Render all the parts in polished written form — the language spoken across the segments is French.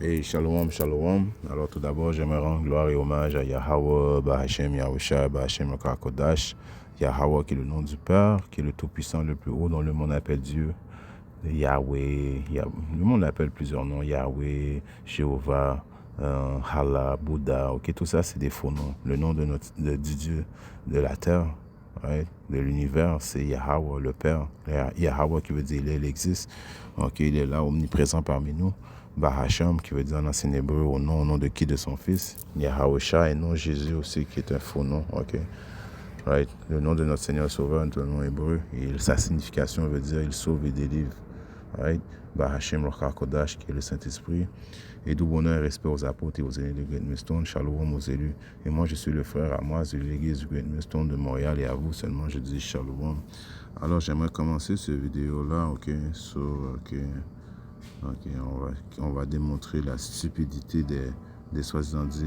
Et shalom, shalom. Alors tout d'abord, j'aimerais rendre gloire et hommage à Yahweh, Bahashem, Yahusha, Bahashem, Kodash, Yahweh qui est le nom du Père, qui est le Tout-Puissant, le plus haut, dont le monde appelle Dieu. Yahweh, le monde appelle plusieurs noms, Yahweh, Jéhovah, Allah, Bouddha, ok, tout ça c'est des faux noms. Le nom du Dieu de la terre, right, de l'univers, c'est Yahweh, le Père. Yahweh qui veut dire il existe, ok, il est là, omniprésent parmi nous. Bahasham, qui veut dire en ancien hébreu au nom de qui? De son fils. Yahawasha et non Jésus aussi, qui est un faux nom. Ok. Right. Le nom de notre Seigneur Sauveur est un nom hébreu. Et sa signification veut dire il sauve et délivre. Right. Bahashem Kodash, qui est le Saint-Esprit. Et d'où bonheur et respect aux apôtres et aux aînés de Great Millstone. Shalom aux élus. Et moi, je suis le frère Amoise de l'église du Great Millstone de Montréal. Et à vous seulement, je dis Shalom. Alors, j'aimerais commencer cette vidéo-là. Ok. Ok, on va démontrer la stupidité des soi-disant dit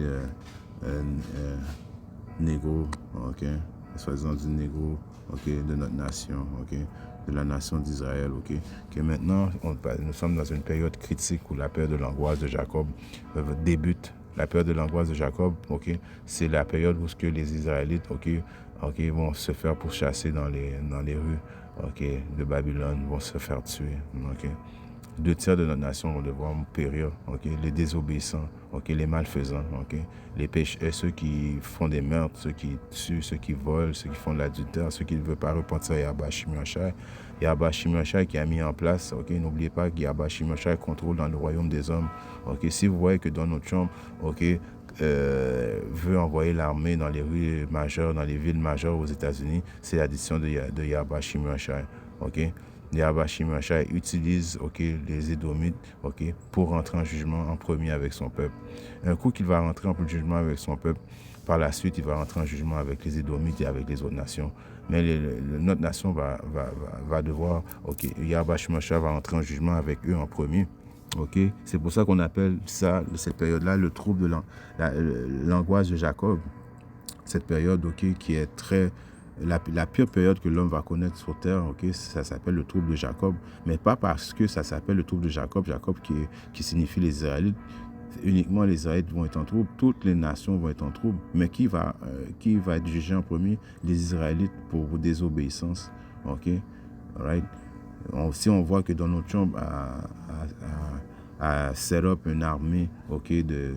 négros, ok, les soi-disant dit négros, ok, de notre nation, ok, de la nation d'Israël, ok, que maintenant nous sommes dans une période critique où la période de l'angoisse de Jacob débute. La période de l'angoisse de Jacob, ok, c'est la période où les Israélites, ok, vont se faire pourchasser dans les rues, ok, de Babylone, vont se faire tuer, ok. 2 tiers de notre nation vont devoir périr, ok? Les désobéissants, ok? Les malfaisants, ok? Les pécheurs, ceux qui font des meurtres, ceux qui tuent, ceux qui volent, ceux qui font de l'adultère, ceux qui ne veulent pas repentir à Yahba Shimashai. Yahba Shimashai qui a mis en place, ok? N'oubliez pas que Yahba Shimashai contrôle dans le royaume des hommes, ok? Si vous voyez que Donald Trump, ok, veut envoyer l'armée dans les rues majeures, dans les villes majeures aux États-Unis, c'est l'addition de Yahba Shimashai, ok? Yahba Shimashai utilise, ok, les Édomites, ok, pour rentrer en jugement en premier avec son peuple. Un coup qu'il va rentrer en jugement avec son peuple, par la suite, il va rentrer en jugement avec les Édomites et avec les autres nations. Mais notre nation va devoir, ok, Yahba Shimashai va rentrer en jugement avec eux en premier. Ok, c'est pour ça qu'on appelle ça, cette période-là, le trouble de l'angoisse de Jacob. Cette période, ok, qui est très la pire période que l'homme va connaître sur terre, ok, ça s'appelle le trouble de Jacob, mais pas parce que ça s'appelle le trouble de Jacob, qui signifie les Israélites. Uniquement les Israélites vont être en trouble, toutes les nations vont être en trouble, mais qui va être jugé en premier? Les Israélites pour désobéissance, ok, right? Si on voit que Donald Trump a set up une armée, ok, de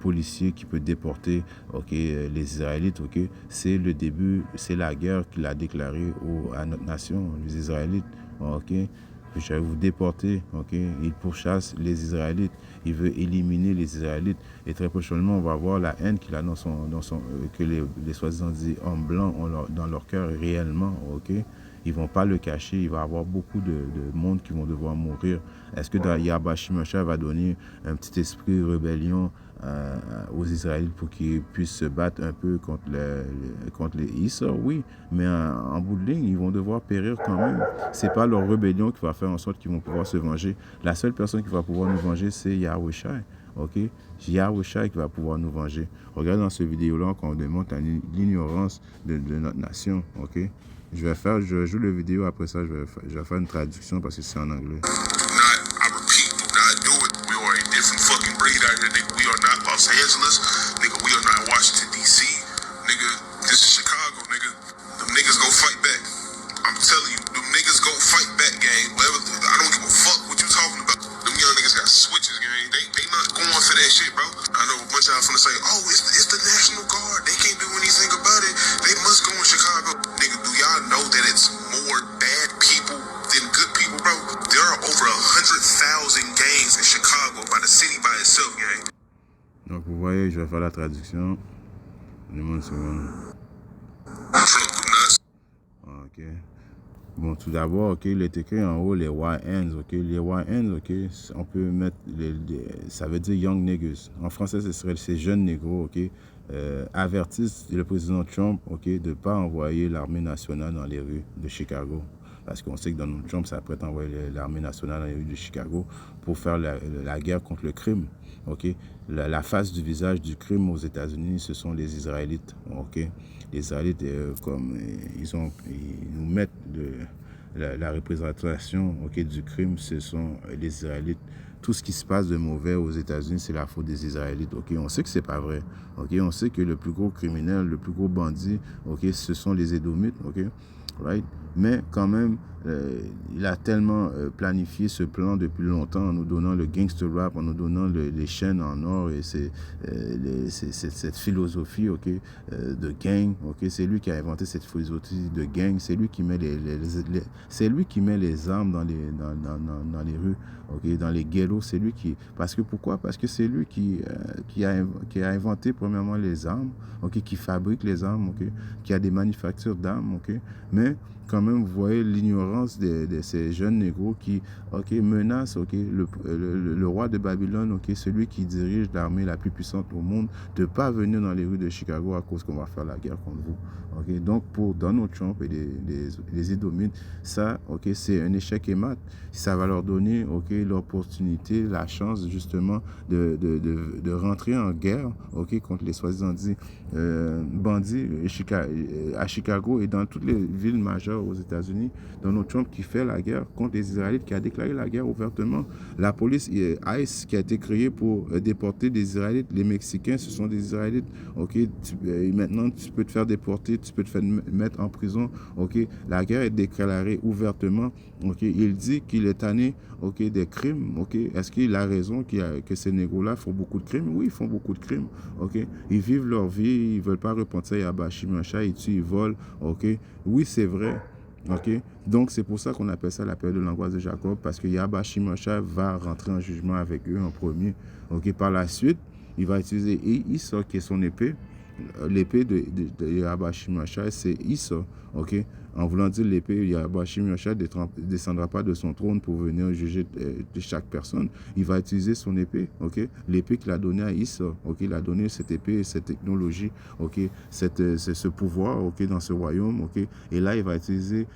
policiers qui peut déporter, ok, les Israélites, ok, c'est le début, c'est la guerre qu'il a déclarée à notre nation, les Israélites, ok. Je vais vous déporter, ok. Il pourchasse les Israélites, il veut éliminer les Israélites, et très prochainement on va voir la haine qu'il a que les soi-disant dit hommes blancs ont dans leur cœur réellement, ok. Ils vont pas le cacher, il va y avoir beaucoup de monde qui vont devoir mourir. Est-ce que Yahba Shimashai va donner un petit esprit de rébellion aux Israélites pour qu'ils puissent se battre un peu contre les Issa? Oui, mais en bout de ligne, ils vont devoir périr quand même. C'est pas leur rébellion qui va faire en sorte qu'ils vont pouvoir se venger. La seule personne qui va pouvoir nous venger, c'est Yahushai. Ok, Yahushai qui va pouvoir nous venger. Regarde dans cette vidéo-là qu'on démontre l'ignorance de notre nation. Ok. Je vais jouer la vidéo, après ça, je vais faire une traduction parce que c'est en anglais. I repeat, do not do it. We are a different fucking breed out here, nigga. We are not Los Angeles, nigga. We are not Washington, D.C., nigga. This is Chicago, nigga. Them niggas go fight back. I'm telling you, them niggas go fight back, gang. I don't give a fuck what you talking about. Them young niggas got switches, gang. They not going for that shit, bro. I know a bunch of y'all finna say, oh, it's the National Guard. They can't do anything about it. They must go in Chicago. Nigga, do y'all know that it's more bad people than good people, bro? There are over 100,000 gangs in Chicago by the city by itself, gang. Donc vous voyez, je vais faire la traduction. Donnez-moi une seconde. Ok. Bon, tout d'abord, ok, il est écrit en haut les YNs, ok. Les YNs, ok, on peut mettre, ça veut dire Young Niggas. En français, ce serait ces jeunes négros, ok. Avertissent le président Trump, ok, de ne pas envoyer l'armée nationale dans les rues de Chicago. Parce qu'on sait que Donald Trump s'apprête à envoyer l'armée nationale dans les rues de Chicago pour faire la guerre contre le crime. Ok, la face du visage du crime aux États-Unis, ce sont les Israélites. Ok, les Israélites, comme ils nous mettent la représentation, ok, du crime, ce sont les Israélites. tout ce qui se passe de mauvais aux États-Unis, c'est la faute des Israélites. Ok, on sait que c'est pas vrai. Ok, on sait que le plus gros criminel, le plus gros bandit, ok, ce sont les Édomites. Ok, right? Mais quand même, il a tellement planifié ce plan depuis longtemps en nous donnant le gangster rap, en nous donnant les chaînes en or et cette philosophie, ok, de gang. Ok, c'est lui qui a inventé cette philosophie de gang. C'est lui qui met c'est lui qui met les armes dans les rues, ok, dans les ghettos. C'est lui qui, parce que pourquoi? Parce que c'est lui qui a inventé premièrement les armes, ok, qui fabrique les armes, ok, qui a des manufactures d'armes, ok, mais quand même, vous voyez l'ignorance de ces jeunes négros qui, ok, menacent, ok, le roi de Babylone, ok, celui qui dirige l'armée la plus puissante au monde, de ne pas venir dans les rues de Chicago à cause qu'on va faire la guerre contre vous. Ok, donc pour Donald Trump et les Édomites, ça, ok, c'est un échec et mat. Ça va leur donner, ok, l'opportunité, la chance justement de rentrer en guerre, ok, contre les soi-disant bandits à Chicago et dans toutes les villes majeures aux États-Unis. Donald Trump qui fait la guerre contre les Israélites, qui a déclaré la guerre ouvertement. La police ICE qui a été créée pour déporter des Israélites. Les Mexicains, ce sont des Israélites. Ok, maintenant tu peux te faire déporter, tu peux te faire mettre en prison. Ok, la guerre est déclarée ouvertement. Ok, il dit qu'il est tanné, ok, des crimes. Ok, est-ce qu'il a raison que ces négros-là font beaucoup de crimes? Oui, ils font beaucoup de crimes. Ok, ils vivent leur vie, ils veulent pas repentir Yahba Shimosha, ils tuent, ils volent. Ok, oui, c'est vrai. Ok, donc c'est pour ça qu'on appelle ça la période de l'angoisse de Jacob, parce que Yahba Shimosha va rentrer en jugement avec eux en premier. Ok, par la suite, il va utiliser Issa qui est son épée. L'épée de Yahba Shimosha, c'est Issa. Ok, en voulant dire l'épée, Yahba Shimosha ne descendra pas de son trône pour venir juger de chaque personne. Il va utiliser son épée. Ok, l'épée qu'il a donnée à Issa. Ok, il a donné cette épée, cette technologie. Ok, ce pouvoir. Ok, dans ce royaume. Ok, et là il va utiliser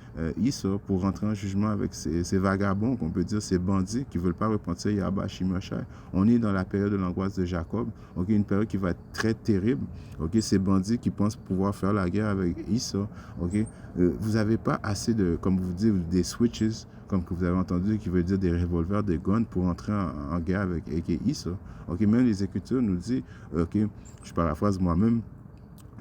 Issa pour rentrer en jugement avec ces vagabonds, qu'on peut dire ces bandits qui ne veulent pas repentir Yahba Shimosha. On est dans la période de l'angoisse de Jacob. Ok, une période qui va être très terrible. Ok, ces bandits qui pensent pouvoir faire la guerre avec Issa. Ok, vous n'avez pas assez de, comme vous dites, des switches, comme que vous avez entendu, qui veut dire des revolvers, des guns pour entrer en guerre avec Issa. Ok, même les Écritures nous disent, ok, je paraphrase moi-même,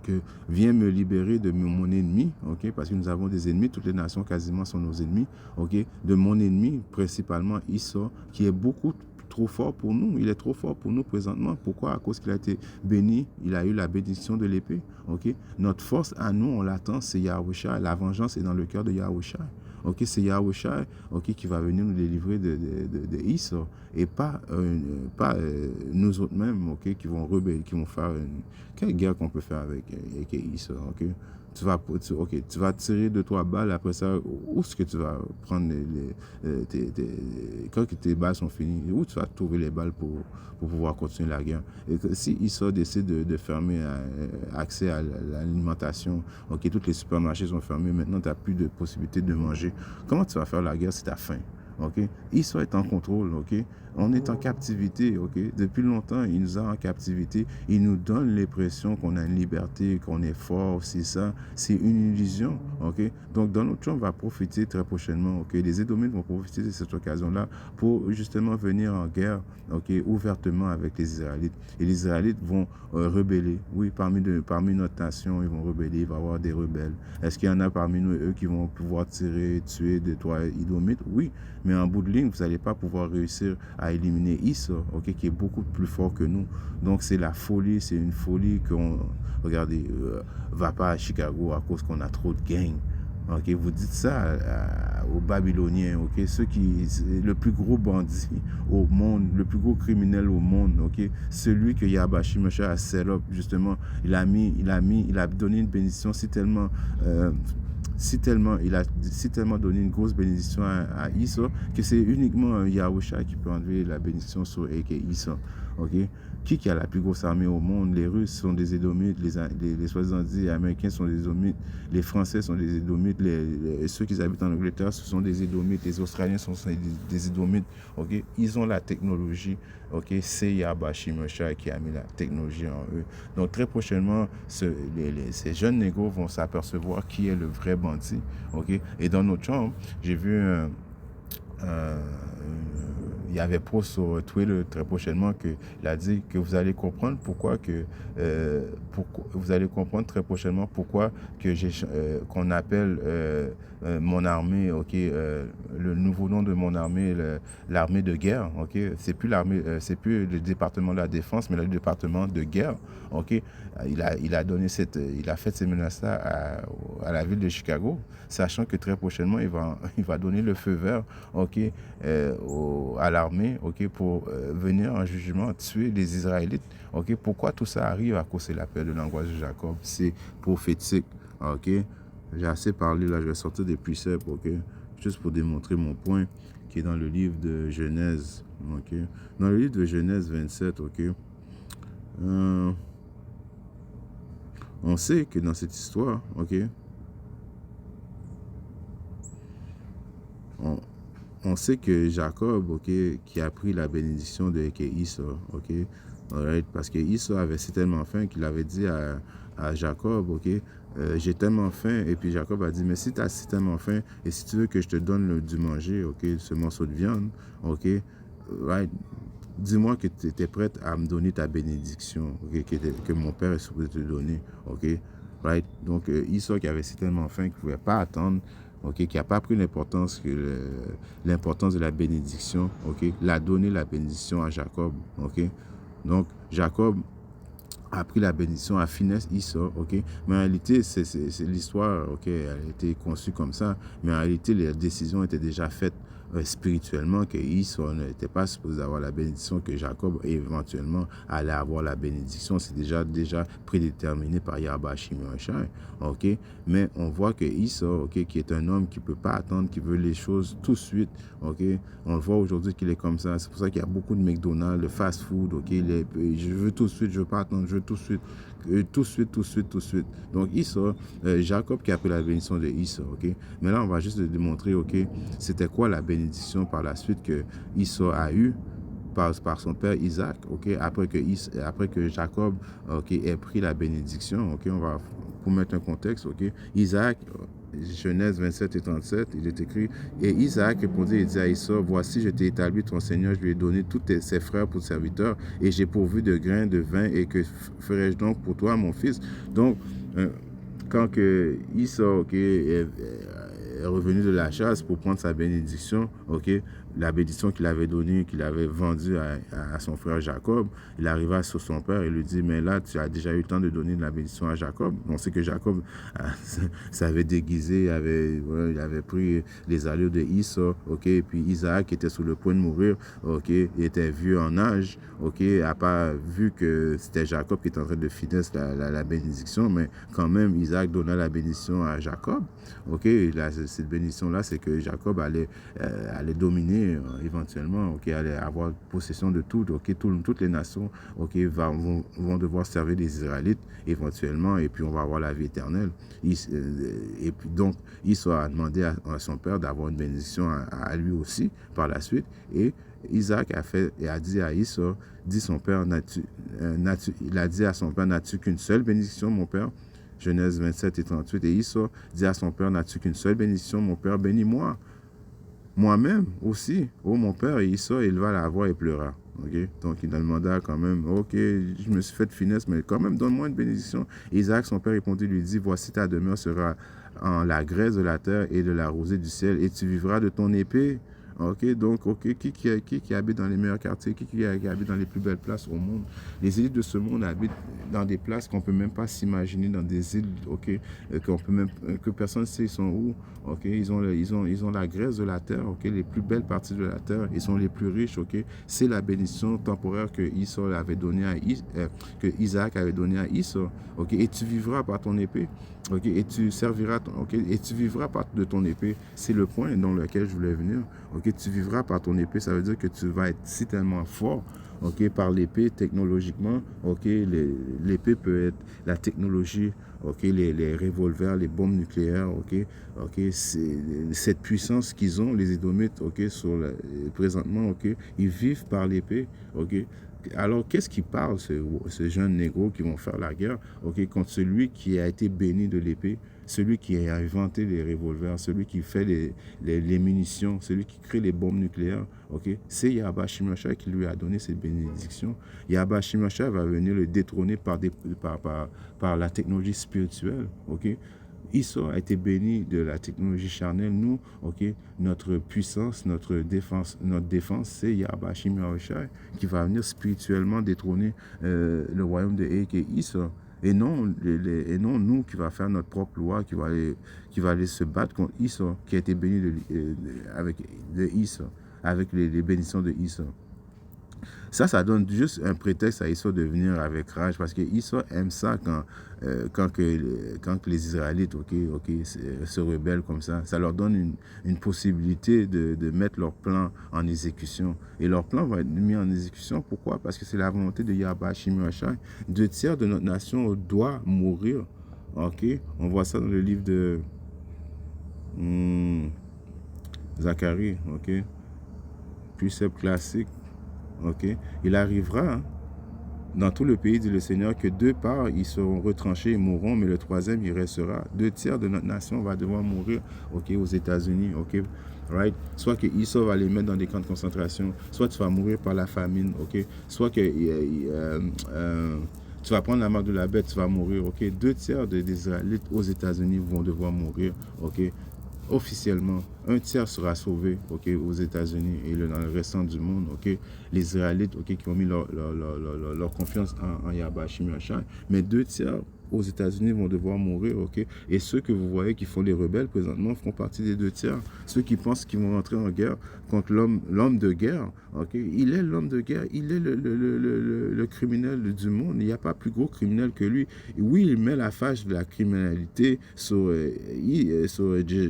que viens me libérer de mon ennemi, ok, parce que nous avons des ennemis, toutes les nations quasiment sont nos ennemis, ok, de mon ennemi, principalement Issa, qui est beaucoup trop fort pour nous. Il est trop fort pour nous présentement. Pourquoi? À cause qu'il a été béni, il a eu la bénédiction de l'épée. Ok, notre force à nous, on l'attend, c'est Yahushua. La vengeance est dans le cœur de Yahushua. Ok, c'est Yahushua, ok, qui va venir nous délivrer de Issa et pas nous autres mêmes, ok, qui vont rebeller, qui vont faire quelle guerre qu'on peut faire avec Issa, ok. Tu vas tirer 2-3 balles, après ça, où est-ce que tu vas prendre quand tes balles sont finies, où tu vas trouver les balles pour pouvoir continuer la guerre. Et que, si Issa décide de fermer accès à l'alimentation, ok, tous les supermarchés sont fermés, maintenant tu n'as plus de possibilité de manger, comment tu vas faire la guerre si tu as faim? Ok, Issa est en contrôle, ok. On est en captivité, ok. Depuis longtemps, il nous a en captivité. Il nous donne l'impression qu'on a une liberté, qu'on est fort, c'est ça. C'est une illusion, ok. Donc Donald Trump va profiter très prochainement, ok. Les Édomites vont profiter de cette occasion-là pour justement venir en guerre, ok, ouvertement avec les Israélites. Et les Israélites vont rebeller. Oui, parmi notre nation, ils vont rebeller. Il va y avoir des rebelles. Est-ce qu'il y en a parmi nous, eux, qui vont pouvoir tirer, tuer de toi, Édomites? Oui. Mais en bout de ligne, vous n'allez pas pouvoir réussir à éliminer Issa, ok, qui est beaucoup plus fort que nous. Donc c'est la folie, c'est une folie qu'on, regardez, va pas à Chicago à cause qu'on a trop de gangs. Ok, vous dites ça aux Babyloniens, ok, le plus gros bandit au monde, le plus gros criminel au monde, ok, celui que Yahba Shimosha a set up, justement, il a donné une bénédiction si tellement donné une grosse bénédiction à Issa que c'est uniquement Yahusha qui peut enlever la bénédiction sur Issa. Ok, qui a la plus grosse armée au monde? Les Russes sont des Édomites, les soi-disant Américains sont des Édomites, les Français sont des Édomites, ceux qui habitent en Angleterre, ce sont des Édomites, les Australiens sont des Édomites. Ok, ils ont la technologie. Ok, c'est Yahba Shimosha qui a mis la technologie en eux. Donc très prochainement, ces jeunes négros vont s'apercevoir qui est le vrai bandit. Ok, et dans notre chambre, j'ai vu y avait post sur Twitter très prochainement qu'il a dit que vous allez comprendre vous allez comprendre très prochainement pourquoi que qu'on appelle mon armée, ok, le nouveau nom de mon armée, l'armée de guerre, ok, c'est plus le département de la défense, mais le département de guerre, ok. Il a fait ces menaces-là à la ville de Chicago, sachant que très prochainement, il va donner le feu vert, ok, à l'armée, ok, pour venir en jugement tuer les Israélites, ok. Pourquoi tout ça arrive? À cause de la paix de l'angoisse de Jacob. C'est prophétique, ok. J'ai assez parlé, là, je vais sortir des préceptes, ok, juste pour démontrer mon point, qui est dans le livre de Genèse, ok. Dans le livre de Genèse 27, ok, on sait que dans cette histoire, ok, on sait que Jacob, ok, qui a pris la bénédiction de Esau, ok, alright, parce que Esau avait si tellement faim qu'il avait dit à Jacob, ok, j'ai tellement faim, et puis Jacob a dit, mais si tu as si tellement faim, et si tu veux que je te donne du manger, ok, ce morceau de viande, ok, right, dis-moi que tu es prête à me donner ta bénédiction, okay, que mon père est supposé te donner, ok, right, donc Esau qui avait si tellement faim qu'il ne pouvait pas attendre, ok, qui n'a pas pris l'importance de la bénédiction, ok, l'a donné la bénédiction à Jacob, ok. Donc Jacob a pris la bénédiction à finesse Esau, ok. Mais en réalité, c'est l'histoire, ok, elle a été conçue comme ça, mais en réalité, les décisions étaient déjà faites spirituellement, que Esau n'était pas supposé avoir la bénédiction, que Jacob éventuellement allait avoir la bénédiction. C'est déjà prédéterminé par Yahweh Shimon, ok. Mais on voit que Esau, ok, qui est un homme qui peut pas attendre, qui veut les choses tout de suite, ok. On le voit aujourd'hui qu'il est comme ça. C'est pour ça qu'il y a beaucoup de McDonald's, de fast-food, ok. Je veux tout de suite, je veux pas attendre, je veux tout de suite. Tout de suite. Donc Esau, Jacob qui a pris la bénédiction de Esau, ok. Mais là, on va juste démontrer, ok, c'était quoi la bénédiction par la suite que Esau a eu par son père Isaac, ok, après que Jacob, ok, ait pris la bénédiction, ok, on va, pour mettre un contexte, ok, Isaac, Genèse 27 et 37, il est écrit, et Isaac répondit et dit à Esau, voici, je t'ai établi ton Seigneur, je lui ai donné tous ses frères pour serviteurs, et j'ai pourvu de grains, de vin, et que ferai-je donc pour toi, mon fils? Donc, quand que Esau, ok, est revenu de la chasse pour prendre sa bénédiction, ok, la bénédiction qu'il avait donnée, qu'il avait vendue à son frère Jacob, il arriva sur son père et lui dit, mais là, tu as déjà eu le temps de donner de la bénédiction à Jacob. On sait que Jacob s'avait déguisé, il avait pris les allures de Esau, ok, et puis Isaac était sur le point de mourir, ok, il était vieux en âge, ok, n'a pas vu que c'était Jacob qui était en train de finesse la bénédiction, mais quand même, Isaac donna la bénédiction à Jacob, ok, cette bénédiction-là, c'est que Jacob allait dominer éventuellement, ok, allait avoir possession de tout, ok, toutes les nations, ok, vont devoir servir les Israélites éventuellement, et puis on va avoir la vie éternelle. Et puis donc, Esau a demandé à son père d'avoir une bénédiction à lui aussi par la suite, et Isaac a dit à Esau, il a dit à son père, n'as-tu qu'une seule bénédiction, mon père? Genèse 27 et 38, et Esau dit à son père, n'as-tu qu'une seule bénédiction, mon père? Bénis-moi. Moi-même aussi, oh mon père, et Esau éleva la voix et pleura. Okay? Donc il demanda quand même, ok, je me suis fait de finesse, mais quand même, donne-moi une bénédiction. Isaac, son père, répondit, lui dit, voici ta demeure sera en la graisse de la terre et de la rosée du ciel, et tu vivras de ton épée. Ok, donc, ok, qui habite dans les meilleurs quartiers, qui habite dans les plus belles places au monde? Les élites de ce monde habitent dans des places qu'on peut même pas s'imaginer, dans des îles, ok, que personne ne sait ils sont où, ok, ils ont la graisse de la terre, ok, les plus belles parties de la terre, ils sont les plus riches, ok, c'est la bénédiction temporaire que que Isaac avait donné à Esau, ok, et tu vivras par ton épée. Ok, et tu serviras, et tu vivras par de ton épée. C'est le point dans lequel je voulais venir. Ok, tu vivras par ton épée, ça veut dire que tu vas être si tellement fort, ok, par l'épée technologiquement. Ok, l'épée peut être la technologie, ok, les revolvers, les bombes nucléaires, ok, c'est cette puissance qu'ils ont, les Édomites, ok, présentement, ok, ils vivent par l'épée, ok. Alors, qu'est-ce qui parle, ce jeune négro qui vont faire la guerre, ok, contre celui qui a été béni de l'épée? celui qui a inventé les revolvers, celui qui fait les munitions, celui qui crée les bombes nucléaires, ok, c'est Yahweh Shimashai qui lui a donné cette bénédiction. Yahweh Shimashai va venir le détrôner par la technologie spirituelle, ok. Esau a été béni de la technologie charnelle. Nous, ok, notre puissance, notre défense, c'est Yahweh Shimashai qui va venir spirituellement détrôner le royaume de Esau. Et non, nous qui va faire notre propre loi, qui va aller se battre contre Esau, qui a été béni avec Esau, avec les bénédictions de Esau. Ça donne juste un prétexte à Esau de venir avec rage, parce que Esau aime ça quand les Israélites se rebellent comme ça. Ça leur donne une possibilité de mettre leur plan en exécution. Et leur plan va être mis en exécution. Pourquoi? Parce que c'est la volonté de Yahweh Shimashai. 2/3 de notre nation doit mourir. Ok? On voit ça dans le livre de Zacharie. Ok? Précepte classique. Ok, il arrivera dans tout le pays, dit le Seigneur, que 2 parts ils seront retranchés et mourront, mais le 3e il restera. 2/3 de notre nation va devoir mourir, ok, aux États-Unis, ok, right? Soit que Esau va les mettre dans des camps de concentration, soit tu vas mourir par la famine, ok, soit que tu vas prendre la marque de la bête, tu vas mourir, ok. 2/3 des Israélites aux États-Unis vont devoir mourir, ok. Officiellement, 1/3 sera sauvé, ok, aux États-Unis et dans le restant du monde, ok. Les Israélites, ok, qui ont mis leur confiance en Yahweh Shimashai, mais 2/3 aux États-Unis vont devoir mourir, ok. Et ceux que vous voyez qui font les rebelles présentement font partie des 2/3. Ceux qui pensent qu'ils vont rentrer en guerre contre l'homme de guerre, ok. Il est l'homme de guerre, il est le criminel du monde. Il n'y a pas plus gros criminel que lui. Oui, il met la fâche de la criminalité sur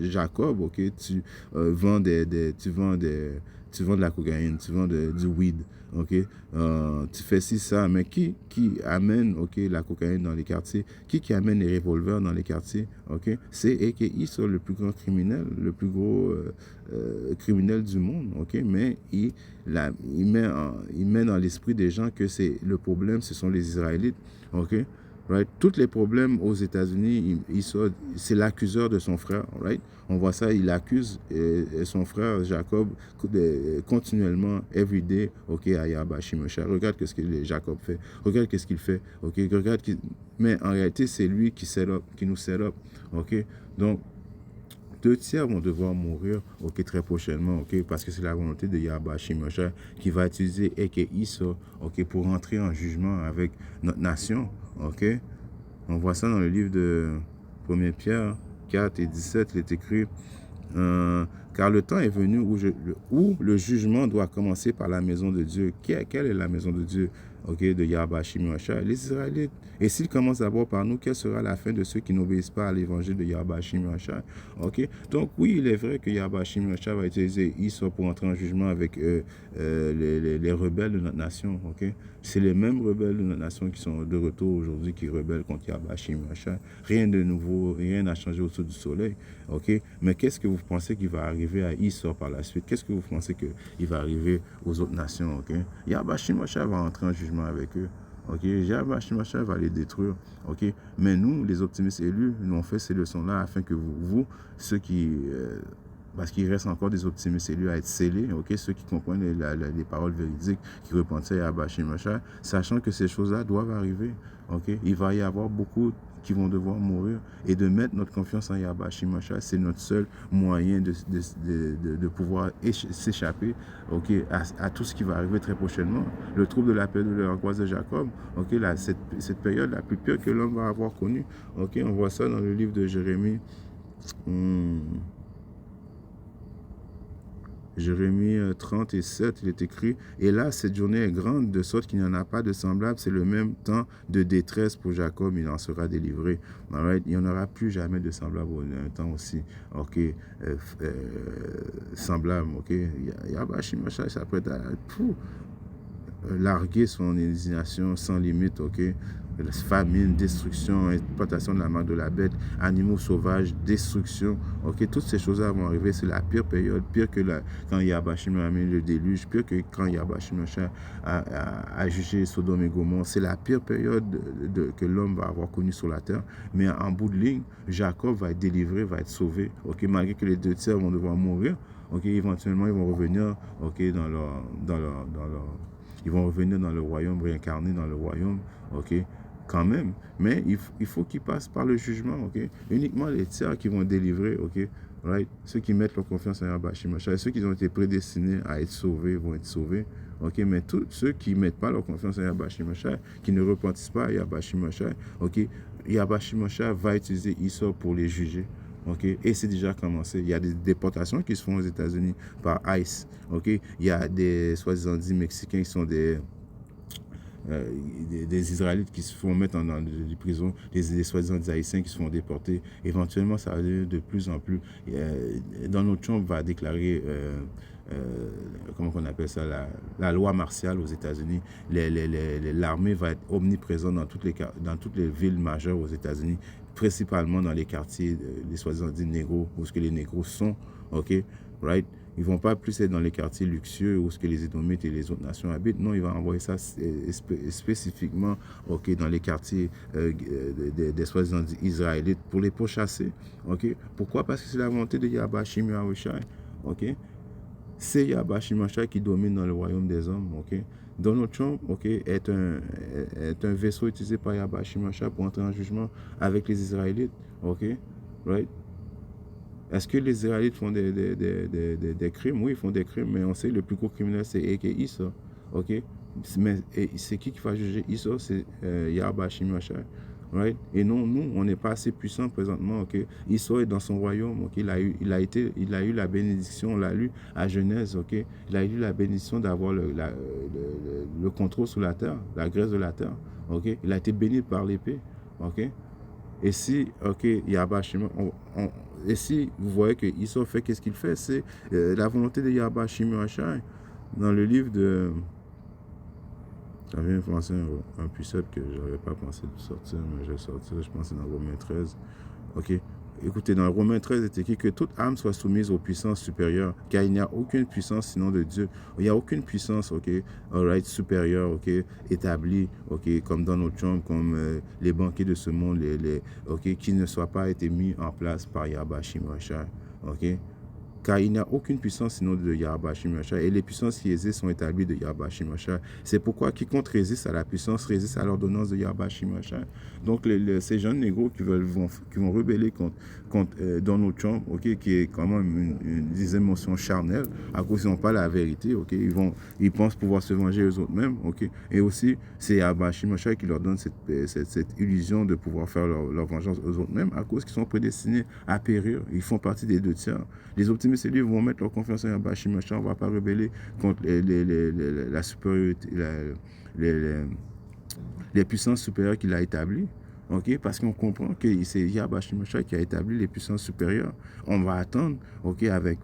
Jacob, ok. Tu vends tu vends de la cocaïne, tu vends du weed, ok. Tu fais ci, ça, mais qui amène, ok, la cocaïne dans les quartiers? Qui amène les revolvers dans les quartiers, ok? C'est EKI sur le plus grand criminel, le plus gros criminel du monde, ok. Mais il met dans l'esprit des gens que c'est le problème, ce sont les Israélites, ok. Right? Tous les problèmes aux États-Unis, c'est l'accuseur de son frère. Right? On voit ça, il accuse son frère Jacob continuellement, every day, ok, à Yahweh Shimashai. Regarde ce que Jacob fait. Regarde ce qu'il fait. Ok, regarde. Mais en réalité, c'est lui qui nous set up. Ok, donc 2/3 vont devoir mourir, ok, très prochainement, ok, parce que c'est la volonté de Yahweh Shimashai qui va utiliser Esau, ok, pour entrer en jugement avec notre nation, ok. On voit ça dans le livre de 1 Pierre 4 et 17, il est écrit car le temps est venu où le jugement doit commencer par la maison de Dieu. Quelle est la maison de Dieu, ok, de Yahweh Shimashai? Les Israélites. Et s'il commence d'abord par nous, quelle sera la fin de ceux qui n'obéissent pas à l'évangile de Yahweh Shimashai? Ok. Donc oui, il est vrai que Yahweh Shimashai va utiliser Esau pour entrer en jugement avec les rebelles de notre nation. Ok. C'est les mêmes rebelles de notre nation qui sont de retour aujourd'hui, qui rebellent contre Yahweh Shimashai. Rien de nouveau, rien n'a changé au-dessus du soleil. Ok. Mais qu'est-ce que vous pensez qui va arriver à Esau par la suite? Qu'est-ce que vous pensez qu'il va arriver aux autres nations? Ok. Yahweh Shimashai va entrer en jugement avec eux. Ok, Yahweh Shimashai va les détruire. Ok, mais nous, les optimistes élus, nous on fait ces leçons-là afin que vous, ceux qui, parce qu'il reste encore des optimistes élus à être scellés, ok, ceux qui comprennent les paroles véridiques, qui repentaient à Yahweh Shimashai, sachant que ces choses-là doivent arriver. Ok, il va y avoir beaucoup qui vont devoir mourir et de mettre notre confiance en Yahweh Shimashai, c'est notre seul moyen de pouvoir s'échapper, ok, à tout ce qui va arriver très prochainement. Le trouble de la période de l'angoisse de Jacob, ok, cette période la plus pire que l'homme va avoir connue, ok, on voit ça dans le livre de Jérémie. Jérémie 30 et 7, il est écrit « Et là, cette journée est grande, de sorte qu'il n'y en a pas de semblable. C'est le même temps de détresse pour Jacob, il en sera délivré. » Right? Il n'y en aura plus jamais de semblable un temps aussi, ok, semblable, ok. Yahweh Shimashai s'apprête à... larguer son indignation sans limite, ok? Famine, destruction, exploitation de la main de la bête, animaux sauvages, destruction, ok? Toutes ces choses-là vont arriver, c'est la pire période, pire que quand Yahbashim a mis le déluge, pire que quand Yahbashim a jugé Sodome et Gomorrhe. C'est la pire période que l'homme va avoir connue sur la terre. Mais en bout de ligne, Jacob va être délivré, va être sauvé, ok? Malgré que les 2 tiers vont devoir mourir, ok? Éventuellement, ils vont revenir, ok, ils vont revenir dans le royaume, réincarner dans le royaume, ok, quand même. Mais il faut qu'ils passent par le jugement, ok. Uniquement les tiers qui vont délivrer, ok, right. Ceux qui mettent leur confiance en Yahweh Shimashai, et ceux qui ont été prédestinés à être sauvés vont être sauvés, ok. Mais tous ceux qui ne mettent pas leur confiance en Yahweh Shimashai, qui ne repentissent pas à Yahweh Shimashai, ok, Yahweh Shimashai va utiliser Issa pour les juger. Okay? Et c'est déjà commencé. Il y a des déportations qui se font aux États-Unis par ICE. Okay? Il y a des soi-disant dit Mexicains qui sont des Israélites qui se font mettre dans des prisons, des soi-disant des Haïtiens qui se font déporter. Éventuellement, ça va devenir de plus en plus. Donald Trump va déclarer, comment on appelle ça, la loi martiale aux États-Unis. L'armée va être omniprésente dans toutes les villes majeures aux États-Unis, principalement dans les quartiers, les soi-disant dits négros, où ce que les négros sont, ok, right? Ils ne vont pas plus être dans les quartiers luxueux où ce que les Édomites et les autres nations habitent. Non, il va envoyer ça spécifiquement, ok, dans les quartiers des soi-disant dits israélites pour les pourchasser, ok. Pourquoi? Parce que c'est la volonté de Yahweh Shim Yahushai, ok. C'est Yahweh Shim Yahushai qui domine dans le royaume des hommes, ok. Donald Trump, ok, est un vaisseau utilisé par Yahweh Shim Yahushai pour entrer en jugement avec les Israélites, ok, right? Est-ce que les Israélites font des crimes? Oui, ils font des crimes, mais on sait que le plus gros criminel, c'est Issa, ok? Mais c'est qui va juger Issa? C'est Yahweh Shim Yahushai, right? Et non, nous, on n'est pas assez puissants présentement, ok? Issa est dans son royaume, ok? Il a eu la bénédiction, on l'a lu à Genèse, ok? Il a eu la bénédiction d'avoir le contrôle sur la terre, la graisse de la terre, ok? Il a été béni par l'épée, ok? Et si, ok, Yahweh Shim, et si vous voyez que Issa fait, qu'est-ce qu'il fait? C'est la volonté de Yahweh Shim Yahushai. Dans le livre de... J'avais un français, un précepte que je n'avais pas pensé de sortir, mais je vais sortir, je pense que c'est dans Romains 13. Ok. Écoutez, dans Romains 13, il est écrit que toute âme soit soumise aux puissances supérieures, car il n'y a aucune puissance sinon de Dieu. Il n'y a aucune puissance, ok, alright, supérieure, ok, établie, ok, comme Donald Trump, comme les banquiers de ce monde, ok, qui ne soit pas été mis en place par Yahweh Shim Yahushai, ok. Car il n'y a aucune puissance sinon de Yahweh Shim Yahushai, et les puissances qui existent sont établies de Yahweh Shim Yahushai. C'est pourquoi quiconque résiste à la puissance résiste à l'ordonnance de Yahweh Shim Yahushai. Donc ces jeunes négros qui vont rebeller contre Donald Trump, ok, qui est quand même des émotions charnelles, à cause qu'ils n'ont pas la vérité, ok, ils pensent pouvoir se venger eux-mêmes, ok, et aussi c'est Yahweh Shim Yahushai qui leur donne cette illusion de pouvoir faire leur vengeance eux-mêmes, à cause qu'ils sont prédestinés à périr. Ils font partie des 2 tiers. Les optimistes et lui vont mettre leur confiance en Yahweh Shim Yahushai. On ne va pas rebeller contre la supériorité, les puissances supérieures qu'il a établies. Okay? Parce qu'on comprend que c'est Yahweh Shim Yahushai qui a établi les puissances supérieures. On va attendre, okay, avec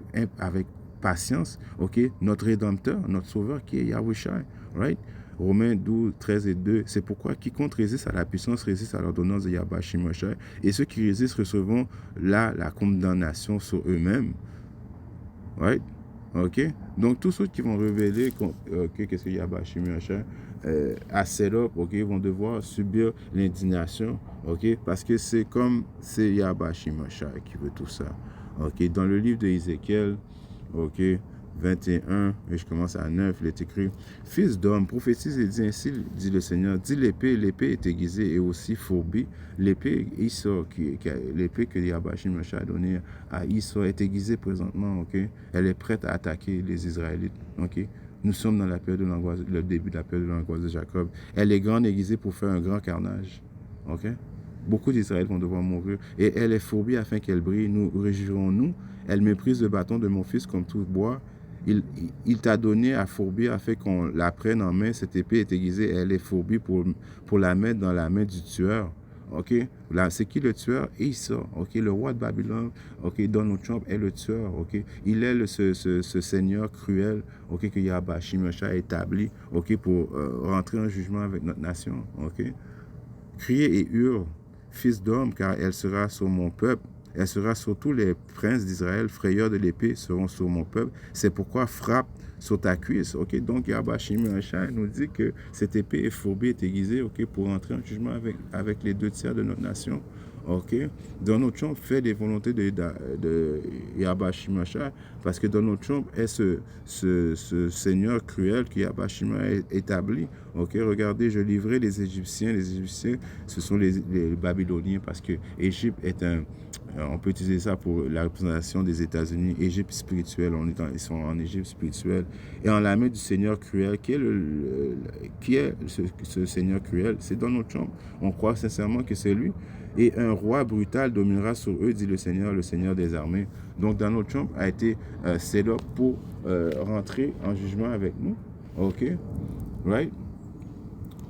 patience, okay, notre Rédempteur, notre Sauveur qui est Yahushai. Right? Romains 12, 13 et 2, c'est pourquoi quiconque résiste à la puissance résiste à l'ordonnance de Yahweh Shim Yahushai. Et ceux qui résistent recevront la condamnation sur eux-mêmes. Right? Ok? Donc, tous ceux qui vont révéler qu'est-ce que Yahweh Shim Yahushai a set up, ok, vont devoir subir l'indignation, ok? Parce que c'est Yahweh Shim Yahushai qui veut tout ça. Ok? Dans le livre de Ézéchiel, ok, 21, et je commence à 9, il est écrit: Fils d'homme, prophétise et dis ainsi, dit le Seigneur, dis l'épée est aiguisée et aussi fourbie. L'épée que Yahweh Shim Yahushai a donnée à Issa est aiguisée présentement, ok? Elle est prête à attaquer les Israélites, ok? Nous sommes dans la période de l'angoisse, le début de la période de l'angoisse de Jacob. Elle est grande aiguisée pour faire un grand carnage, ok? Beaucoup d'Israël vont devoir mourir. Et elle est fourbie afin qu'elle brille. Nous réjouirons-nous. Elle méprise le bâton de mon fils comme tout bois. Il t'a donné à fourbir afin qu'on la prenne en main. Cette épée est aiguisée. Elle est fourbie pour la mettre dans la main du tueur. OK? Là, c'est qui le tueur? Issa, OK? Le roi de Babylone, OK? Donald Trump est le tueur, OK? Il est ce seigneur cruel, OK? Que Yahweh Shimosha a établi, OK? Pour rentrer en jugement avec notre nation, OK? Criez et hurle, fils d'homme, car elle sera sur mon peuple. Elle sera sur tous les princes d'Israël, frayeurs de l'épée seront sur mon peuple. C'est pourquoi frappe sur ta cuisse. OK? Donc, Yahweh Shimosha nous dit que cette épée est fourbée, est aiguisée, OK? Pour entrer en jugement avec les 2 tiers de notre nation. OK? Donald Trump fait des volontés de Yahweh Shimosha parce que Donald Trump est ce seigneur cruel que Yahweh Shimosha a établi. OK? Regardez, je livrais les Égyptiens. Les Égyptiens, ce sont les Babyloniens parce que Égypte est on peut utiliser ça pour la représentation des États-Unis. Égypte spirituelle, ils sont en Égypte spirituelle. Et en la main du Seigneur cruel, qui est ce Seigneur cruel? C'est Donald Trump. On croit sincèrement que c'est lui. Et un roi brutal dominera sur eux, dit le Seigneur des armées. Donc Donald Trump a été set up pour rentrer en jugement avec nous. OK? Right?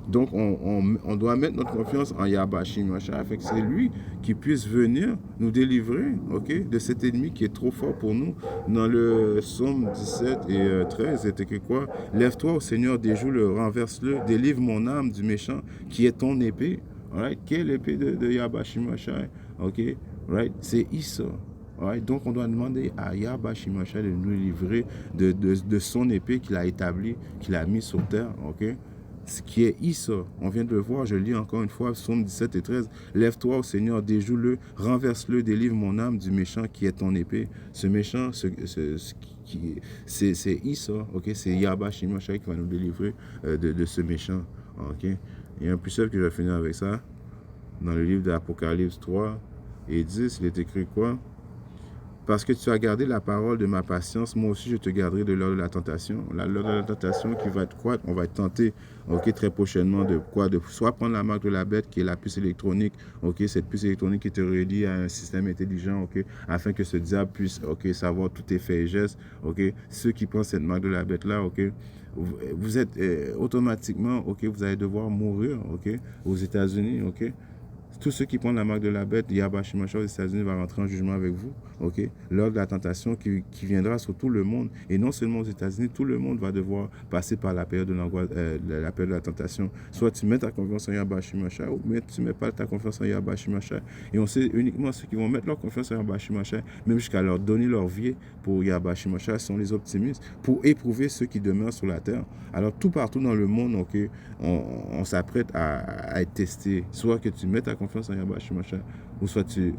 Donc, on doit mettre notre confiance en Yahweh Shimosha, afin que c'est lui qui puisse venir nous délivrer, OK, de cet ennemi qui est trop fort pour nous. Dans le psaume 17 et 13, c'était que quoi? Lève-toi au Seigneur, déjoue-le, renverse-le, délivre mon âme du méchant qui est ton épée. Right? Quelle épée de Yahweh Shimosha? OK? Right? C'est Issa. Right? Donc, on doit demander à Yahweh Shimosha de nous livrer de son épée qu'il a établie, qu'il a mis sur terre. OK? Ce qui est Issa, on vient de le voir, je lis encore une fois, psaume 17 et 13. Lève-toi au Seigneur, déjoue-le, renverse-le, délivre mon âme du méchant qui est ton épée. Ce méchant, c'est Issa, ok? C'est Yahweh Shimosha qui va nous délivrer de ce méchant, ok? Il y a un plus seul que je vais finir avec ça. Dans le livre d'Apocalypse 3 et 10, il est écrit quoi? Parce que tu as gardé la parole de ma patience, moi aussi je te garderai de l'heure de la tentation. L'heure de la tentation qui va être quoi? On va être tenté, ok, très prochainement de quoi? De soit prendre la marque de la bête qui est la puce électronique, ok, cette puce électronique qui te relie à un système intelligent, ok, afin que ce diable puisse, ok, savoir tous tes faits et gestes, ok. Ceux qui prennent cette marque de la bête là, ok, vous êtes automatiquement, ok, vous allez devoir mourir, ok, aux États-Unis, ok. Tous ceux qui prennent la marque de la bête, Yahweh Shimosha aux États-Unis va rentrer en jugement avec vous. OK? L'heure de la tentation qui viendra sur tout le monde. Et non seulement aux États-Unis, tout le monde va devoir passer par la période de l'angoisse, la période de la tentation. Soit tu mets ta confiance en Yahweh Shimosha, ou tu ne mets pas ta confiance en Yahweh Shimosha. Et on sait uniquement ceux qui vont mettre leur confiance en Yahweh Shimosha, même jusqu'à leur donner leur vie pour Yahweh Shimosha, sont les optimistes, pour éprouver ceux qui demeurent sur la terre. Alors, tout partout dans le monde, okay, on s'apprête à être testé. Soit que tu mets ta confiance en Yahweh Shimosha, ou soit tu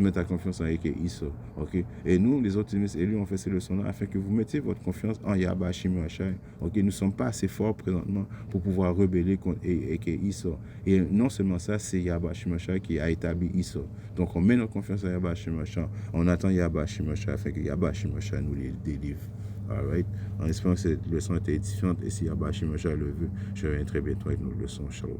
mets ta confiance en Eke Issa. Okay? Et nous, les optimistes élus, on fait ces leçons-là afin que vous mettiez votre confiance en Yahweh Shimosha. Okay? Nous ne sommes pas assez forts présentement pour pouvoir rebeller contre Eke Issa. Et non seulement ça, c'est Yahweh Shimosha qui a établi Issa. Donc on met notre confiance en Yahweh Shimosha. On attend Yahweh Shimosha afin que Yahweh Shimosha nous les délivre. All right? En espérant que cette leçon était édifiante et si Yahweh Shimosha le veut, je reviens très bientôt avec nos leçons. Shalom.